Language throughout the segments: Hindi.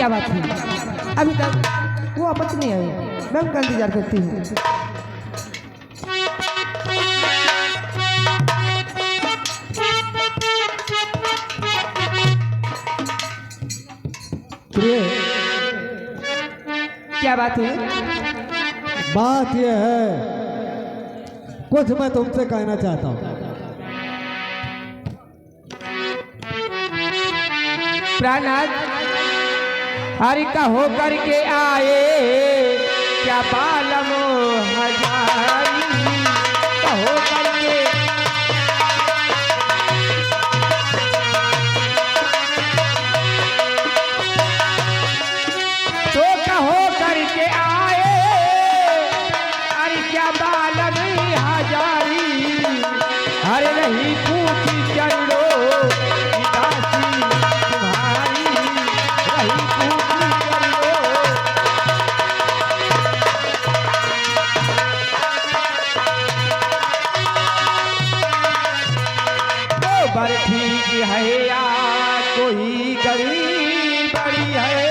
क्या बात है? अभी तक वो वापस नहीं आए, मैं उनका इंतजार करती हूँ। क्या बात है? बात यह है, कुछ मैं तुमसे कहना चाहता हूँ। प्राणनाथ हरि का होकर के आए, क्या बालम हजारी का होकर के, तो कहो करके आए, अरे क्या बालम हजारी, अरे नहीं पूछी चलो ठीक है या कोई गरीब बड़ी है,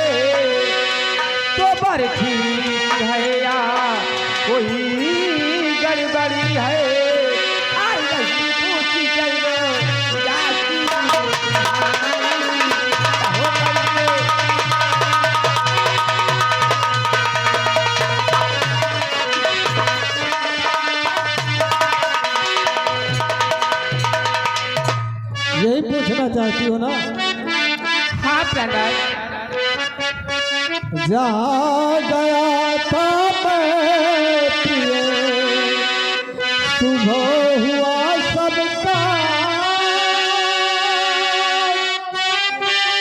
तो बर ठीक है या कोई गड़बड़ी है, पूछी चलो यही पूछना चाहती हो ना? हाँ प्रहलाद। जहाँ गया था मैं प्रिय, सुबह हुआ सबका,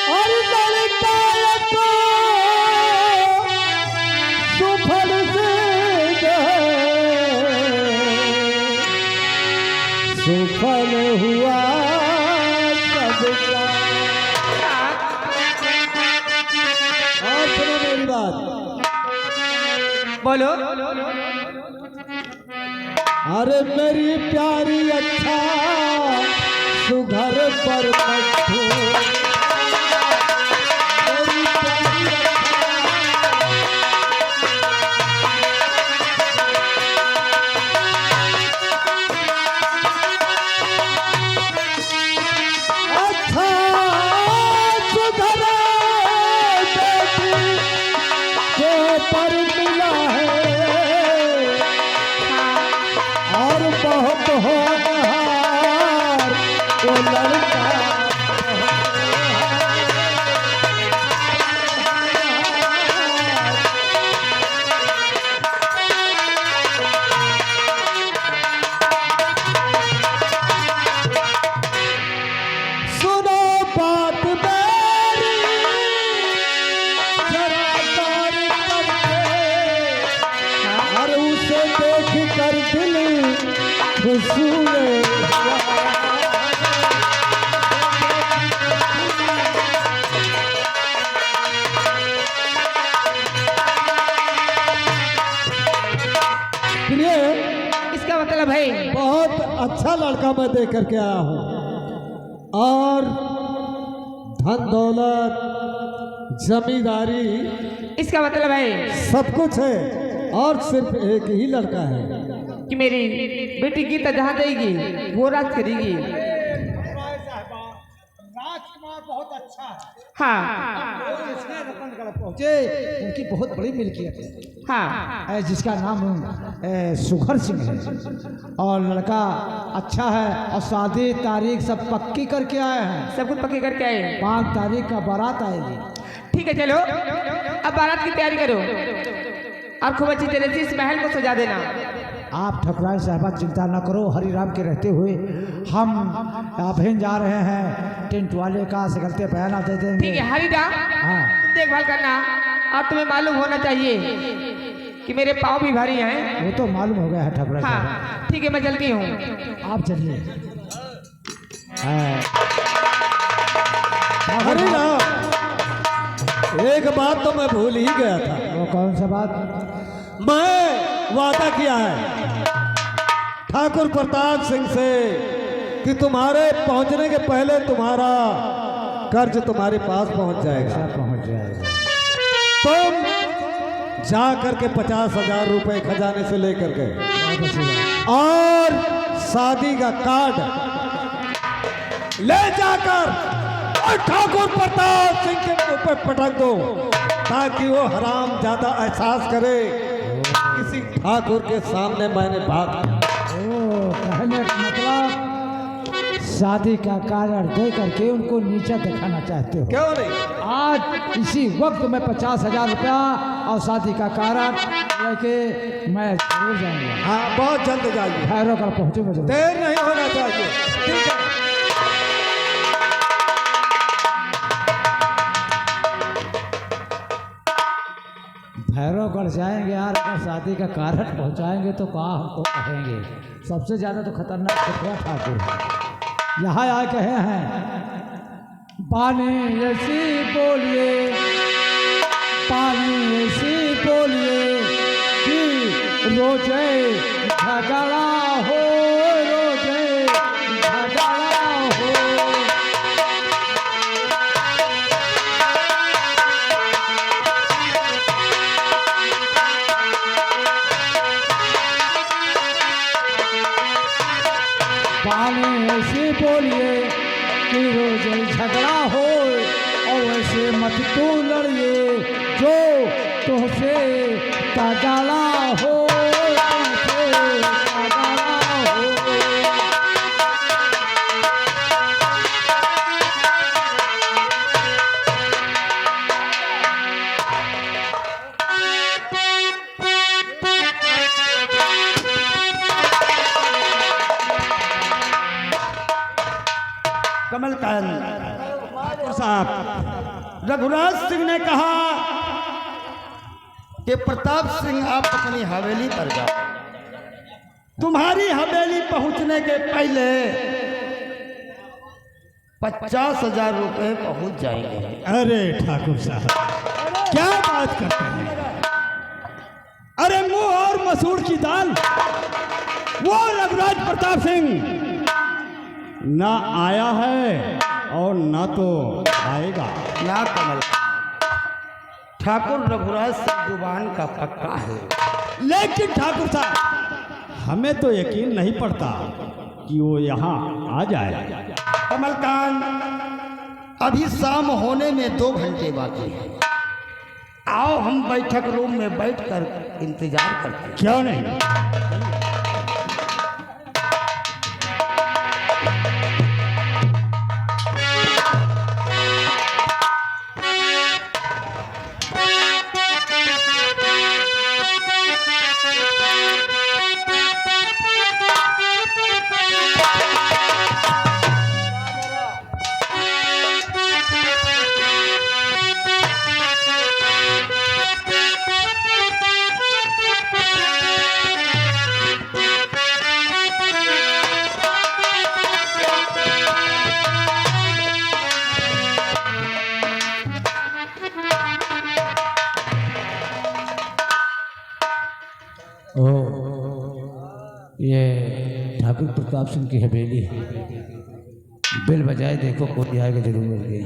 और लड़का तो सुफल से गए, सुफल हुआ और सुनो मेरी बात। बोलो। अरे मेरी प्यारी अच्छा सुघर पर बैठो, मेरी प्यारी अच्छा सुघर पर मिला है, और बहुत होनहार वो लड़का, सुनो बात मेरी जरा गौर करके, और उसे देख कर दिल खुश हुए। इसका मतलब है बहुत अच्छा लड़का मैं देख करके आया हूँ, और धन दौलत जमींदारी इसका मतलब है सब कुछ है, और सिर्फ एक ही लड़का है कि मेरी बेटी गीता जहाँ जाएगी वो राज करेगी। राजकुमार बहुत अच्छा है। हाँ इसने रतनगढ़ पहुंचे, उनकी बहुत बड़ी मिल्कियत है। हाँ जिसका नाम सुघर सिंह है, और लड़का अच्छा है, और शादी तारीख सब पक्की करके आए हैं। सब कुछ पक्के करके आए। 5 तारीख का बारात आएगी। ठीक है चलो अब बारात की तैयारी करो, और खूब अच्छी तरह से इस महल को सजा देना। आप ठकुराइन साहबा चिंता न करो, हरि राम के रहते हुए हम अभिन जा रहे हैं, टेंट वाले का सिकलते बयाना दे देंगे। ठीक है हरिदा, हाँ देखभाल करना, और तुम्हें मालूम होना चाहिए कि मेरे पाँव भी भारी हैं। वो तो मालूम हो गया है ठकुराइन साहबा। हाँ ठीक है मैं चलती हूँ। आप चलिए। अरे ना, एक बात तो मैं भूल ही गया था। वो कौन सा बात? मैं वादा किया है ठाकुर प्रताप सिंह से कि तुम्हारे पहुंचने के पहले तुम्हारा कर्ज तुम्हारे पास पहुंच जाएगा। पहुंच जाएगा। तुम जा करके 50,000 रुपए खजाने से लेकर के बहुत अच्छी बात। और शादी का कार्ड ले जाकर और ठाकुर प्रताप सिंह के मुंह पे पटक दो, ताकि वो हराम ज्यादा एहसास करे किसी ठाकुर के सामने मैंने बात किया। ओ, कहने का मतलब शादी का कारण दे करके उनको नीचा दिखाना चाहते हो। क्यों नहीं? आज इसी वक्त में 50,000 रुपया और शादी का कारण लेके मैं जरूर जाऊंगा। हाँ, बहुत जल्द जाइए, ठहरो कर पहुंचूंगा जरूर। देर नहीं होना चाहिए। ठीक है। भैरवगढ़ जाएंगे यार, अगर शादी का कारण पहुंचाएंगे तो कहाँ हमको कहेंगे। सबसे ज़्यादा तो खतरनाक खुफिया ठाकुर है। यहाँ आए कहे हैं पानी ऐसी बोलिए, पानी ऐसी बोलिए कि रोजे झगड़ा हो, रोजे झगड़ा हो। पानी ऐसे बोलिए कि रोज झगड़ा हो, और ऐसे मत तू लड़िए जो तुझसे तगड़ा हो, तुझसे तगड़ा हो। कमलकांत साहब, रघुराज सिंह ने कहा कि प्रताप सिंह आप अपनी हवेली पर जाओ। तुम्हारी हवेली पहुंचने के पहले 50,000 रुपए पहुंच जाएंगे। अरे ठाकुर साहब, क्या बात करते हैं? अरे मुंह और मसूर की दाल, वो रघुराज प्रताप सिंह ना आया है और ना तो आएगा। ना कमल, ठाकुर रघुराज सिंह जुबान का पक्का है। लेकिन ठाकुर साहब, हमें तो यकीन नहीं पड़ता कि वो यहाँ आ जाए। कमलकांत, अभी शाम होने में 2 घंटे बाकी है। आओ हम बैठक रूम में बैठकर इंतजार करते हैं। क्यों नहीं? ओ, ये ठाकुर प्रताप सिंह की हवेली है। बिल बजाए, देखो कोई आएगा जरूर मिल गई।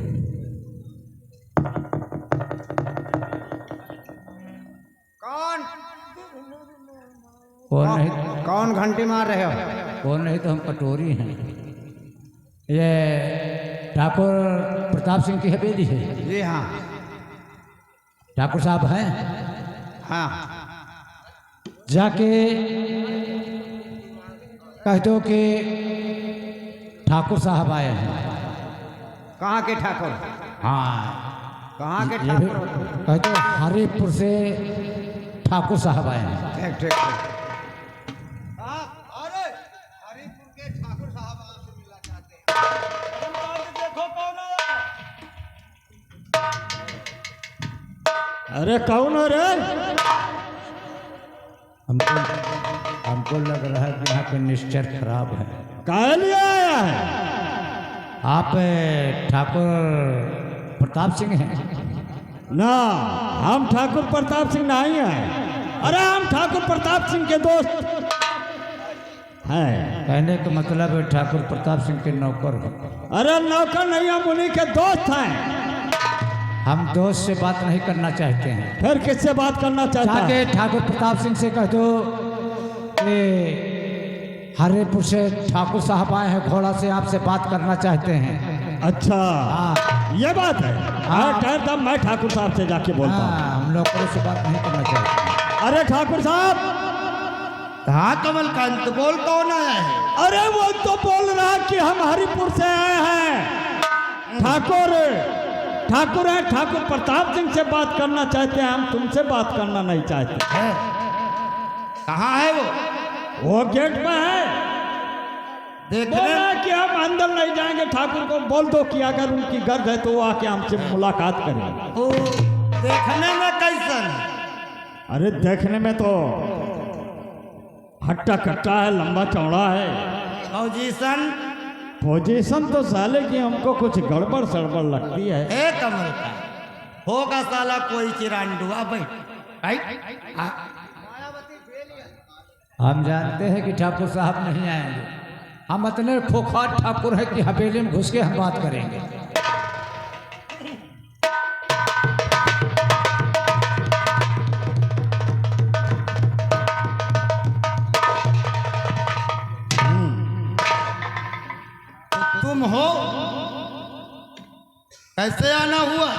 कौन नहीं? कौन घंटी मार रहे हो? कौन नहीं तो हम कटोरी हैं। ये ठाकुर प्रताप सिंह की हवेली है। जी हाँ। ठाकुर साहब हैं? हाँ, जाके कह दो कि ठाकुर साहब आए हैं। कहाँ के ठाकुर? हाँ, कहाँ के ये भी ठाकुर? कह दो हरिपुर से ठाकुर साहब आए हैं। ठीक ठीक ठीक। अरे कौन हो रे? हमको लग रहा है कि यहाँ पे निश्चर खराब है। काहे लिए आया है? आप ठाकुर प्रताप सिंह हैं? ना, हम ठाकुर प्रताप सिंह नहीं हैं। अरे हम ठाकुर प्रताप सिंह के दोस्त हैं। कहने का मतलब है ठाकुर प्रताप सिंह के नौकर हैं। अरे नौकर नहीं, हम उन्हीं के दोस्त हैं। हम दोस्त से बात नहीं करना चाहते हैं। फिर किससे बात करना चाहता है? जाके ठाकुर प्रताप सिंह से कह दो कि हरेपुर से ठाकुर साहब आए हैं, घोड़ा से आपसे बात करना चाहते हैं। अच्छा हाँ। ये बात है। हाँ ठहर तब मैं ठाकुर साहब से जाके बोलता हूँ। हाँ, हम लोग से बात नहीं करना चाहते। अरे ठाकुर साहब। हाँ कमलकांत बोल, कौन आया है? अरे वो तो बोल रहा कि हम हरिपुर से आए हैं। ठाकुर है, ठाकुर प्रताप सिंह से बात करना चाहते हैं, हम तुमसे बात करना नहीं चाहते। है? कहाँ है वो गेट पे है। देखने बोला कि हम अंदर नहीं जाएंगे। ठाकुर को बोल दो कि अगर उनकी गर्ज है तो वो आके हमसे मुलाकात करें। ओ, देखने में कैसन है? अरे देखने में तो हट्टा कट्टा है, लंबा चौड़ा है। पोजीशन तो साले की हमको कुछ गड़बड़ सड़बड़ लगती है। ए कमलकांत होगा साला कोई चिरांडुआ बैठ। हम जानते हैं कि ठाकुर साहब नहीं आएंगे। हम इतने खोखार ठाकुर हैं कि हवेली में घुस के हम बात करेंगे। तुम हो? कैसे आना हुआ?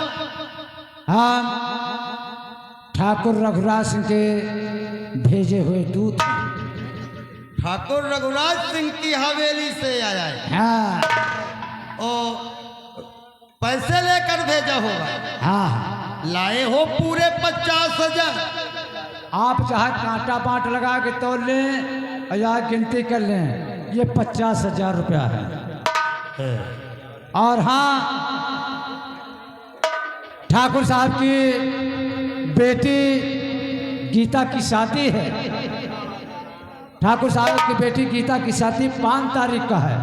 हम ठाकुर रघुराज सिंह के भेजे हुए दूत हैं। ठाकुर रघुराज सिंह की हवेली से आया है। हाँ ओ पैसे लेकर भेजा होगा। हाँ, लाए हो पूरे 50,000। आप चाहे कांटा बांट लगा के तोल लें या गिनती कर लें, ये 50,000 रुपया है। और हाँ, ठाकुर साहब की बेटी गीता की शादी है। ठाकुर साहब की बेटी गीता की शादी 5 तारीख का है।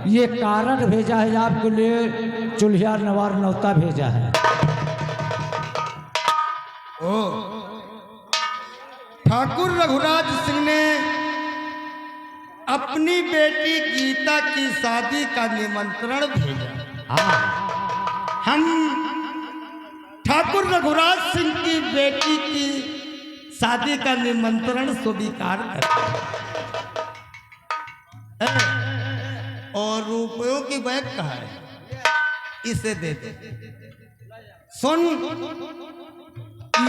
ये कारण भेजा है आपके लिए, चुल्हिया नवार नौता भेजा है। ओ ठाकुर रघुराज सिंह ने अपनी बेटी गीता की शादी का निमंत्रण भेजा। हम ठाकुर रघुराज सिंह की बेटी की शादी का निमंत्रण स्वीकार करते और रुपयों की बैग कहाँ है? इसे दे दे। सुन,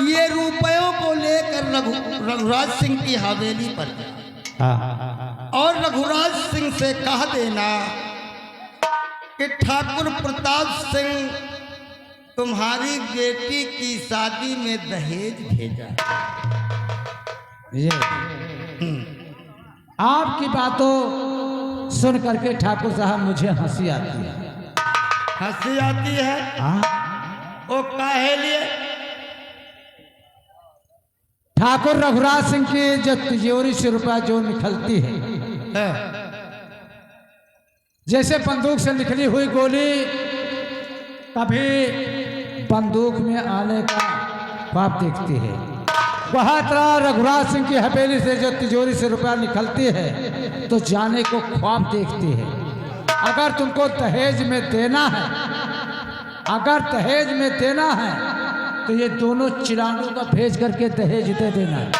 ये रुपयों को लेकर रघुराज सिंह की हवेली पर और रघुराज सिंह से कह देना कि ठाकुर प्रताप सिंह तुम्हारी बेटी की शादी में दहेज भेजा। ये आपकी बातों सुन करके ठाकुर साहब मुझे हंसी आती है। हंसी आती है? हाँ, वो काहे लिए? ठाकुर रघुराज सिंह की जो तिजोरी से रुपया जो निकलती है, जैसे बंदूक से निकली हुई गोली कभी बंदूक में आने का ख्वाब देखती है, वह तरह रघुराज सिंह की हवेली से जो तिजोरी से रुपया निकलती है तो जाने को ख्वाब देखती है। अगर तुमको दहेज में देना है, अगर दहेज में देना है तो ये दोनों चिरांडू का भेज करके दहेज दे देना है।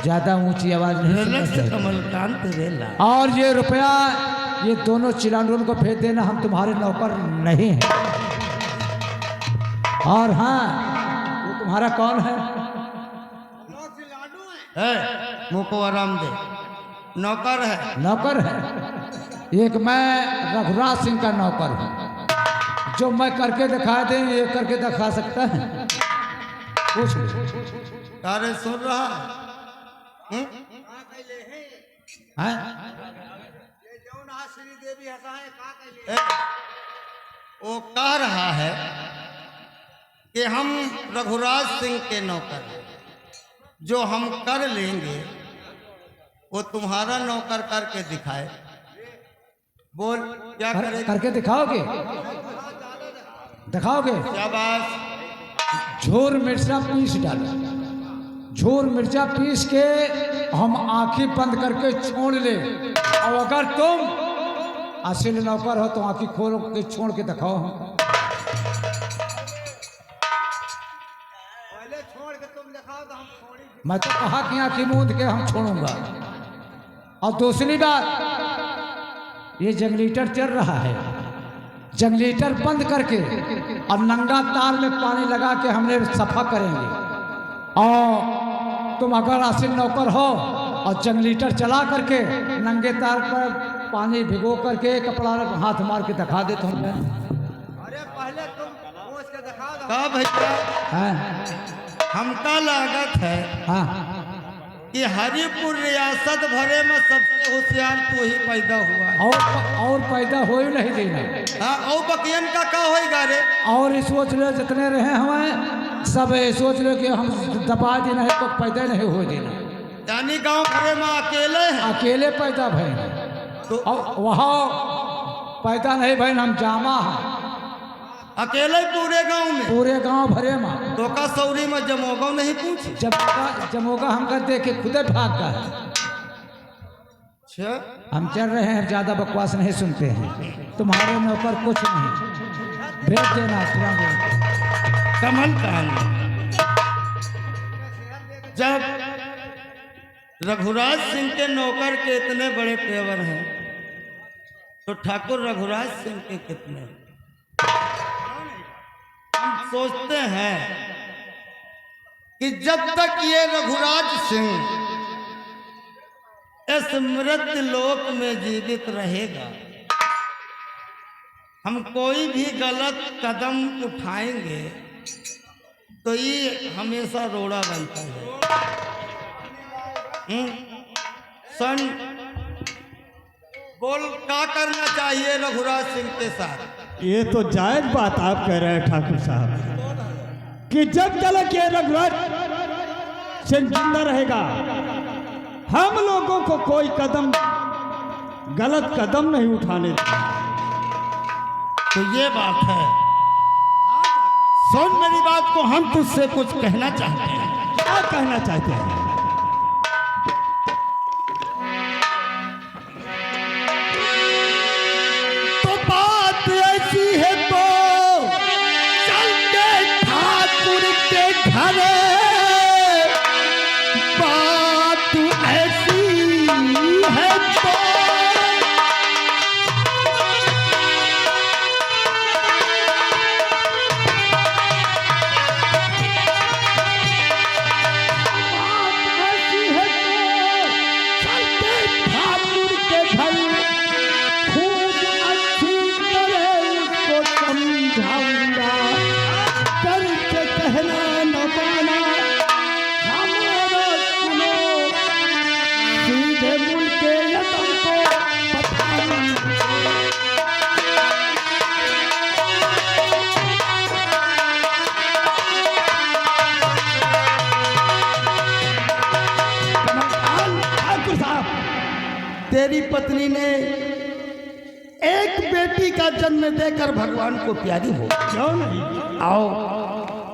ज्यादा ऊंची आवाज नहीं सुनना चाहिए। कमलकांत रेला। और ये रुपया ये दोनों चिरांडू को भेज देना, हम तुम्हारे नौकर नहीं हैं। और हाँ, वो तुम्हारा कौन है? मुँह को आराम दे। नौकर है? नौकर है। एक मैं रघुराज सिंह का नौकर हूँ। जो मैं करके दिखा दे ये करके दिखा सकता है? कुछ अरे सुन रहा है? वो कह रहा है कि हम रघुराज सिंह के नौकर हैं, जो हम कर लेंगे वो तुम्हारा नौकर करके दिखाए। बोल क्या करेगा? करके दिखाओगे? दिखाओगे? क्या बात? झोर मिर्चा पीस डालो, झोर मिर्चा पीस के हम आंखें बंद करके छोड़ ले, और अगर तुम असली नौकर हो तो आंखें खोल के छोड़ के दिखाओ। मैं तो कहा कि आंखें मूंद के हम छोड़ूंगा। और दूसरी बात, ये जनरेटर चल रहा है, जनरेटर बंद करके और नंगा तार में पानी लगा के हमने सफा करेंगे। और तुम अगर आसिन नौकर हो और जनरेटर चला करके नंगे तार पर पानी भिगो करके कपड़ा हाथ मार के दिखा देता हूँ। अरे पहले तुम पहुंच के दिखा दो। का भैया हाँ हमका लागत है हाँ कि हरिपुर रियासत भरे में सबसे होशियार तू ही पैदा हुआ है। और पैदा हो ही नहीं देना। हाँ, और बकियन का होएगा रे? और ये सोच लो जितने रहे हमें सब ये सोच लो कि हम दबा देना है तो पैदा नहीं हो देना। यानी गांव भरे में अकेले हैं? अकेले पैदा भय तो और वहाँ पैदा नहीं भय, हम जामा है अकेले पूरे गांव में? पूरे गांव भरे में। तो का सौरी में जमोगा नहीं पूछी? जमोगा हम कर देखे खुदे भाग का है। अच्छा, हम चल रहे हैं, ज्यादा बकवास नहीं सुनते हैं। तुम्हारे नौकर कुछ नहीं, भेज देना तुरंत। कमल कांड जब रघुराज सिंह के नौकर के इतने बड़े तेवर हैं तो ठाकुर रघुराज सिंह के कितने? हम सोचते हैं कि जब तक ये रघुराज सिंह इस मृत्यु लोक में जीवित रहेगा, हम कोई भी गलत कदम उठाएंगे तो ये हमेशा रोड़ा बनता है। सन बोल क्या करना चाहिए रघुराज सिंह के साथ? ये तो जायज बात आप कह रहे हैं ठाकुर साहब कि जब तक ये रघुराज सिंह जिंदा रहेगा हम लोगों को कोई कदम गलत कदम नहीं उठाने देंगे। तो ये बात है। सुन मेरी बात को, हम तुझसे कुछ कहना चाहते हैं। क्या कहना चाहते हैं? तो बात ऐसी है तो चलते ठाकुर के घर, बात ऐसी है तो तेरी पत्नी ने एक बेटी का जन्म देकर भगवान को प्यारी हो। क्यों नहीं? आओ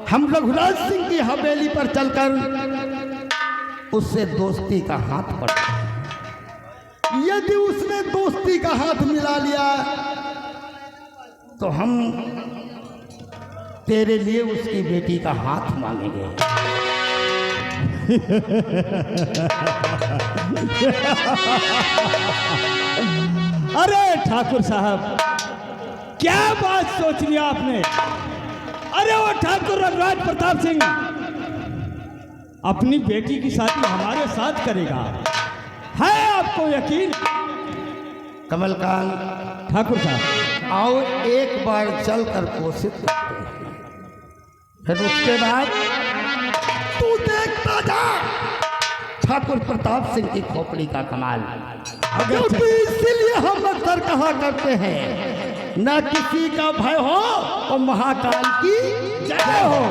हम रघुराज सिंह की हवेली पर चलकर उससे दोस्ती का हाथ पकड़, यदि उसने दोस्ती का हाथ मिला लिया तो हम तेरे लिए उसकी बेटी का हाथ मांगेंगे। अरे ठाकुर साहब क्या बात सोच लिया आपने? अरे वो ठाकुर रघुराज प्रताप सिंह अपनी बेटी की शादी हमारे साथ करेगा, है आपको यकीन? कमलकांत ठाकुर साहब आओ एक बार चलकर कोशिश करते हैं, फिर उसके बाद तू देखता जा ठाकुर प्रताप सिंह की खोपड़ी का कमाल। क्योंकि इसीलिए हम अक्सर कहा करते हैं न किसी का भय हो और महाकाल की जय हो।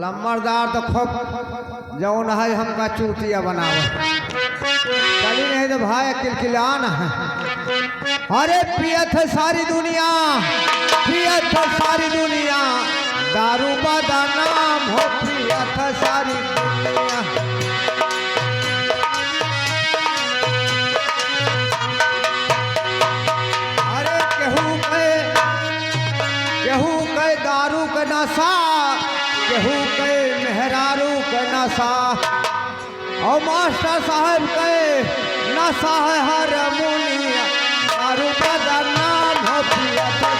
लम्बरदार तो खूब जौन है हमका चूतिया बनाओ, चली नहीं तो भाई किलकिलान है। अरे पियत है सारी दुनिया, पियत है सारी दुनिया, दारू बादा नाम हो, पियत है सारी दुनिया। अरे केहू के नशा केहू के मेहरारू के नशा और मास्टर साहब के नशा है हर मुनिया दारू का नाम हो पिया था।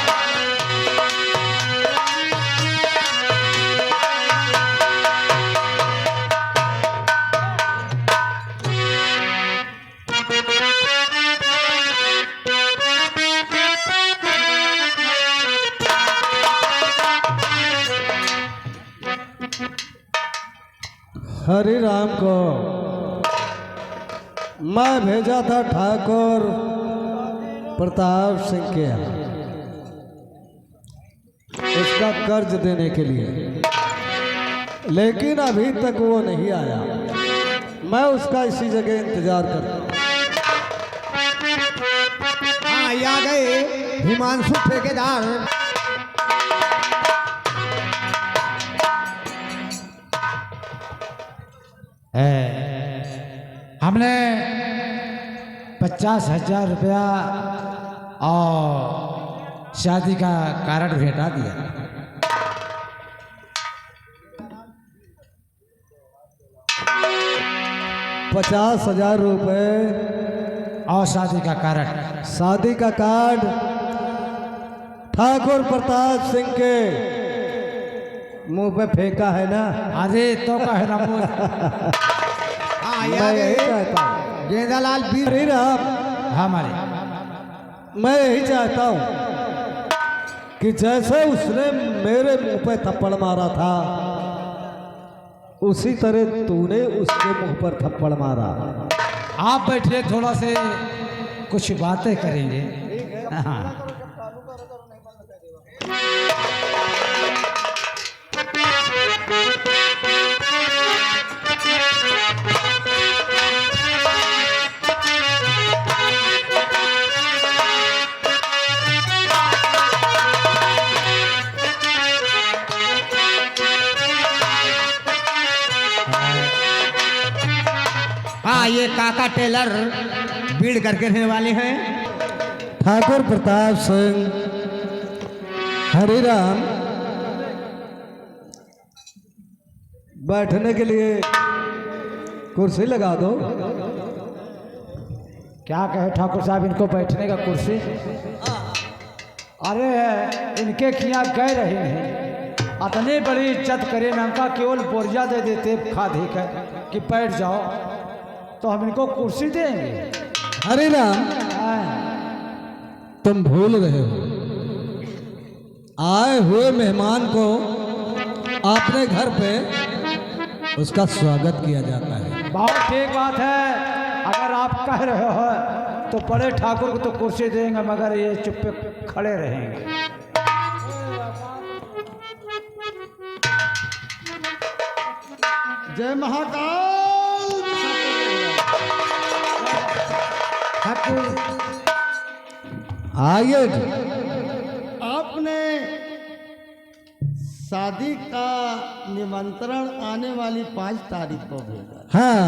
हरि राम को मैं भेजा था ठाकुर प्रताप सिंह के यहाँ उसका कर्ज देने के लिए, लेकिन अभी तक वो नहीं आया। मैं उसका इसी जगह इंतजार कर रहा हूँ। हाँ, ये आ गए हिमांशु ठेकेदार। हमने 50,000 रुपया और शादी का कार्ड भेटा दिया। 50,000 रुपए और शादी का कार्ड। शादी का कार्ड ठाकुर प्रताप सिंह के मुंह पे फेंका है ना? अरे तो कहे ना मुझ हाँ, ये आ मैं यही गए चाहता हूँ। गेंदालाल बीर। हरि राम, हमारे मैं यही चाहता हूँ कि जैसे उसने मेरे मुंह पे थप्पड़ मारा था उसी तरह तूने उसके मुंह पर थप्पड़ मारा। आप बैठिए, थोड़ा से कुछ बातें करेंगे। हाँ, हाँ, ये काका टेलर भीड़ करके रहने वाले हैं। ठाकुर प्रताप सिंह, हरि राम, बैठने के लिए कुर्सी लगा दो। क्या कहे ठाकुर साहब, इनको बैठने का कुर्सी? अरे इनके खिया कह रहे हैं, इतनी बड़ी इज्जत करे ना, उनका केवल बोरिया दे देते खा दे कर कि बैठ जाओ, तो हम इनको कुर्सी देंगे? हरि राम, तुम भूल रहे हो, आए हुए मेहमान को अपने घर पे उसका स्वागत किया जाता है। बहुत ठीक बात है, अगर आप कह रहे हो तो बड़े ठाकुर को तो कुर्सी देंगे, मगर ये चुप पे खड़े रहेंगे। जय महाकाल। ठाकुर आइए जी। आपने शादी का निमंत्रण आने वाली 5 तारीख को भेजा। हाँ,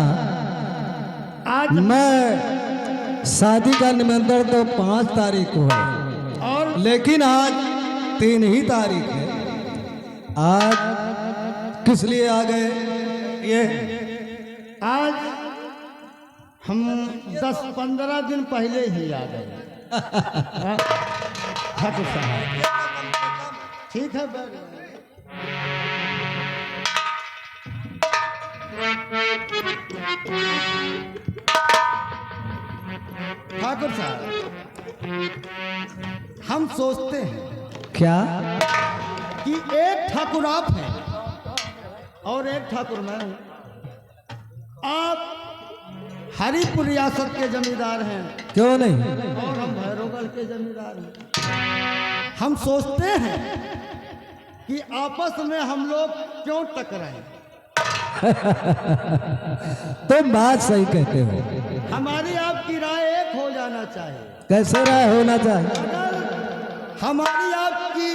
आज मैं शादी का निमंत्रण तो 5 तारीख को है, और लेकिन आज 3 ही तारीख है। आज किस लिए आ गए? ये आज हम 10-15 दिन पहले ही आ गए। ठाकुर साहब, ठीक है बैठ जाओ। ठाकुर साहब, हम सोचते हैं क्या? कि एक ठाकुर आप हैं और एक ठाकुर मैं हूं। आप हरिपुर रियासत के जमींदार हैं क्यों नहीं? और हम भैरवगढ़ के जमींदार हैं। हम सोचते हैं कि आपस में हम लोग क्यों टकराएं। तुम बात सही कहते हो। हमारी आपकी राय एक हो जाना चाहिए। कैसे राय होना चाहिए? अगर हमारी आपकी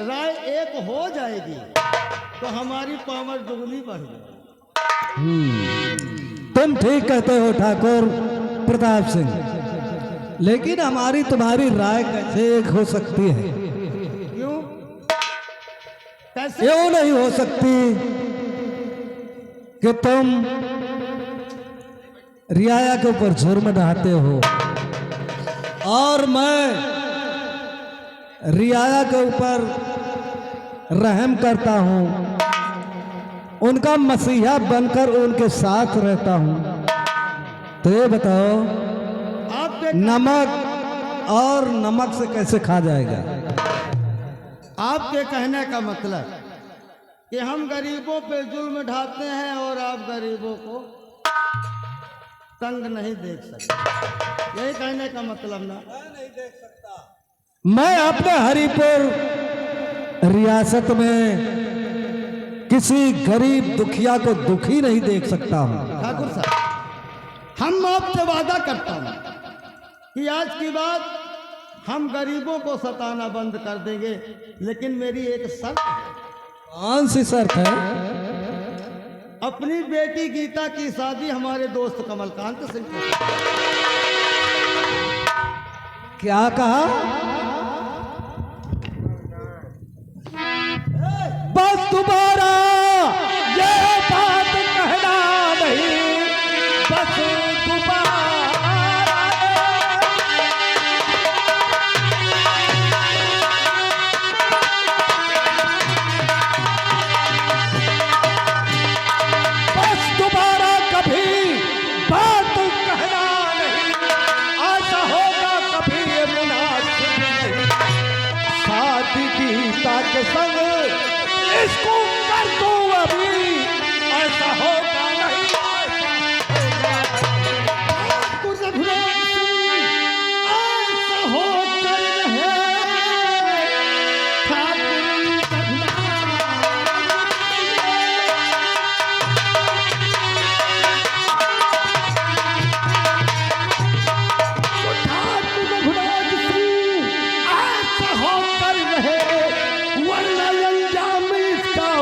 राय एक हो जाएगी तो हमारी पावर दुगनी बढ़ जाएगी। तुम ठीक कहते हो ठाकुर प्रताप सिंह, लेकिन हमारी तुम्हारी राय कैसे एक हो सकती है? क्यों? कैसे? यूं नहीं हो सकती कि तुम रियाया के ऊपर जुर्म ढाते हो और मैं रियाया के ऊपर रहम करता हूं, उनका मसीहा बनकर उनके साथ रहता हूं। तो ये बताओ, आपके नमक और नमक से कैसे खा जाएगा? आपके कहने का मतलब कि हम गरीबों पे जुल्म ढाते हैं और आप गरीबों को तंग नहीं देख सकते, यही कहने का मतलब ना? मैं अपने हरिपुर रियासत में किसी गरीब दुखिया को दुखी नहीं देख सकता हूं। ठाकुर साहब, हम आपसे वादा करता हूं कि आज की बात हम गरीबों को सताना बंद कर देंगे, लेकिन मेरी एक शर्त है। कौन सी शर्त है? अपनी बेटी गीता की शादी हमारे दोस्त कमलकांत सिंह के साथ। क्या कहा? बस दोबारा ये बात कहना नहीं, बस दोबारा। बस दोबारा कभी बात कहना नहीं, ऐसा होगा कभी ये मुनासिब नहीं। शादी गीता के संग इसको कर दो अभी, ऐसा होगा नहीं। ऐसा होकर रहे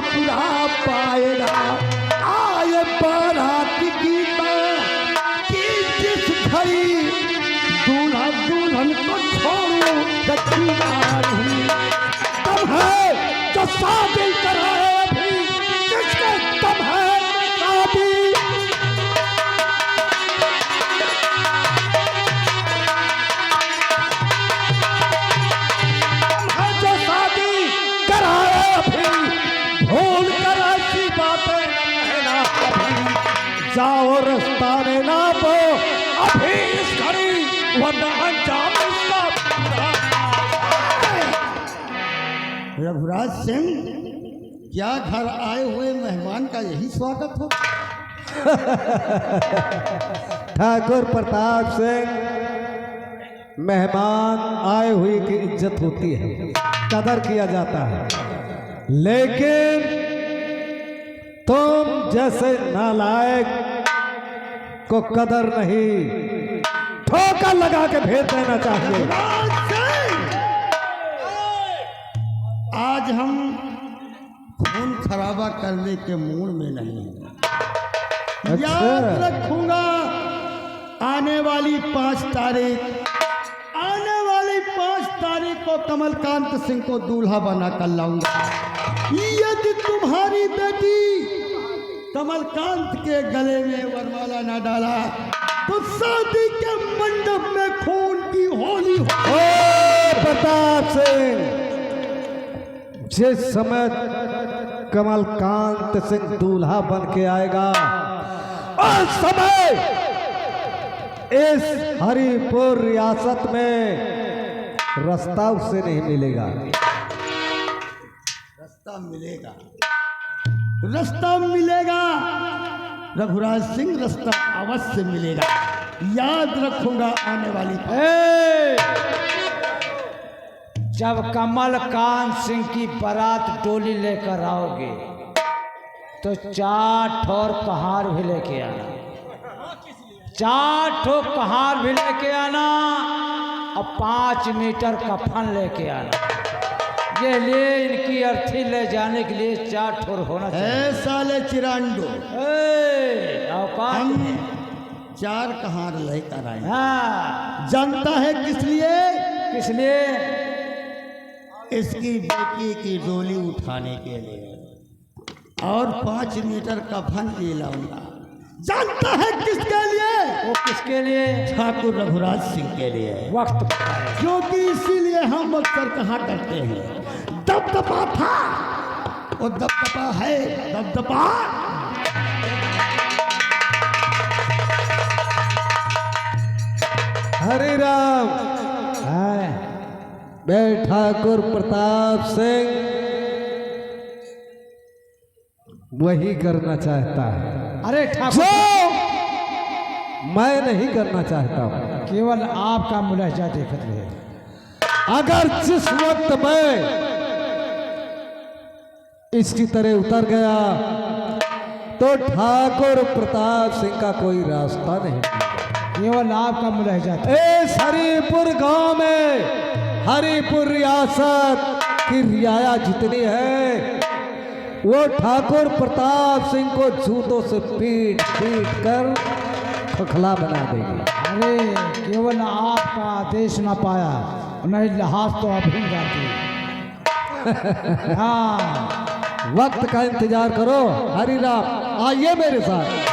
बुरा पाएगा। आए बारात गीता की जिस घड़ी दूल्हा दुल्हन को छोड़ो नहीं, तब है जो शादी कराए अभी, जिसके तब है शादी। जो शादी कराए अभी, भूल कर ऐसी बातें कहना कभी। जाओ रास्ता ने ना पो अभी इस घड़ी, वरना अंजाम इसका बुरा। रघुराज सिंह, क्या घर आए हुए मेहमान का यही स्वागत हो? ठाकुर प्रताप सिंह, मेहमान आए हुए की इज्जत होती है, कदर किया जाता है, लेकिन तुम जैसे नालायक को कदर नहीं, ठोकर लगा के भेज देना चाहिए। आज हम खून खराबा करने के मूड में नहीं हैं। अच्छा। याद रखूंगा, आने वाली 5 तारीख को कमलकांत सिंह को दूल्हा बना कर लाऊंगा। यदि तुम्हारी बेटी कमलकांत के गले में वरमाला ना डाला तो शादी के मंडप में खून की होली हो। ओ प्रताप सिंह, जिस समय कमलकांत सिंह दूल्हा बन के आएगा, उस समय इस हरिपुर रियासत में रास्ता उससे नहीं मिलेगा। रास्ता मिलेगा रघुराज सिंह, रास्ता अवश्य मिलेगा। याद रखूंगा आने वाली जब कमलकांत सिंह की बारात डोली लेकर आओगे तो 4 ठोर कहार भी लेके आना, 4 ठो कहार भी लेके आना और 5 मीटर कफन लेके आना। ये लिए इनकी अर्थी ले जाने के लिए 4 ठोर होना चाहिए। साले चिरांडो, औकात हम है। 4 कहार लेकर आए। हाँ, जानता है किस लिए? किस लिए? इसकी बेटी की डोली उठाने के लिए और 5 मीटर कफन ले लाऊंगा। जानता है किसके लिए? वो किसके लिए? ठाकुर रघुराज सिंह के लिए। वक्त बताए। क्योंकि इसीलिए हम अक्सर कहा करते हैं दबदबा था और दबदबा है दबदबा। हरे राम। है मैं ठाकुर प्रताप सिंह वही करना चाहता है अरे जो ठाकुर, मैं नहीं करना चाहता हूं। केवल आपका मुलहजा देखत रहे। अगर जिस वक्त मैं इसकी तरह उतर गया तो ठाकुर प्रताप सिंह का कोई रास्ता नहीं। केवल आपका मुलहजा था। इस हरिपुर गांव में हरिपुर रियासत की रियाया जितनी है वो ठाकुर प्रताप सिंह को जूतों से पीट पीट कर खोखला बना देगी। अरे केवल आपका आदेश ना पाया, नहीं लिहाज तो अभी जाती। हाँ वक्त का इंतजार करो। हरिराम आइए मेरे साथ।